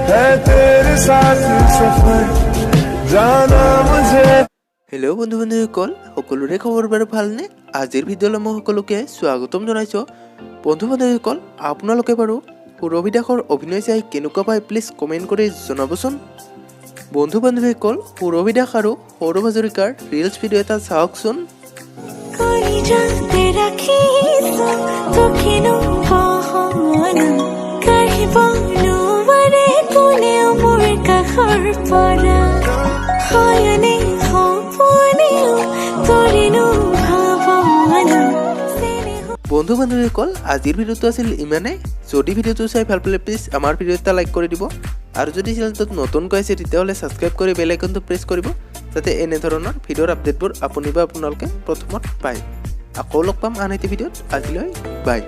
है तेरे साथ सफर जाना मुझे। हेलो बंधु बान्धवीসকল সকলোৰে খবৰ বাৰু ভালনে? আজিৰ ভিডিঅ'লৈ মই সকলোকে স্বাগতম জনাইছোঁ। বন্ধু বান্ধৱীসকল আপোনালোকে বাৰু সুৰভি দাসৰ অভিনয় চাই কেনেকুৱা পায় প্লিজ কমেণ্ট কৰি জনাবচোন। বন্ধু বান্ধৱীসকল সুৰভি দাস আৰু সৌৰভ হাজৰিকাৰ ৰিলছ ভিডিঅ' এটা চাওকচোন। বন্ধু বান্ধৱীসকল আজিৰ ভিডিঅ'টো আছিল ইমানেই। যদি ভিডিঅ'টো চাই ভাল পালে প্লিজ আমাৰ ভিডিঅ' এটা লাইক কৰি দিব আৰু যদি চেনেলটোত নতুনকৈ আছে তেতিয়াহ'লে ছাবস্ক্ৰাইব কৰি বেল আইকনটো প্ৰেছ কৰিব যাতে এনেধৰণৰ ভিডিঅ'ৰ আপডেটবোৰ আপুনি বা আপোনালোকে প্ৰথমত পায়। আকৌ লগ পাম আন এটা ভিডিঅ'ত। আজিলৈ বাই।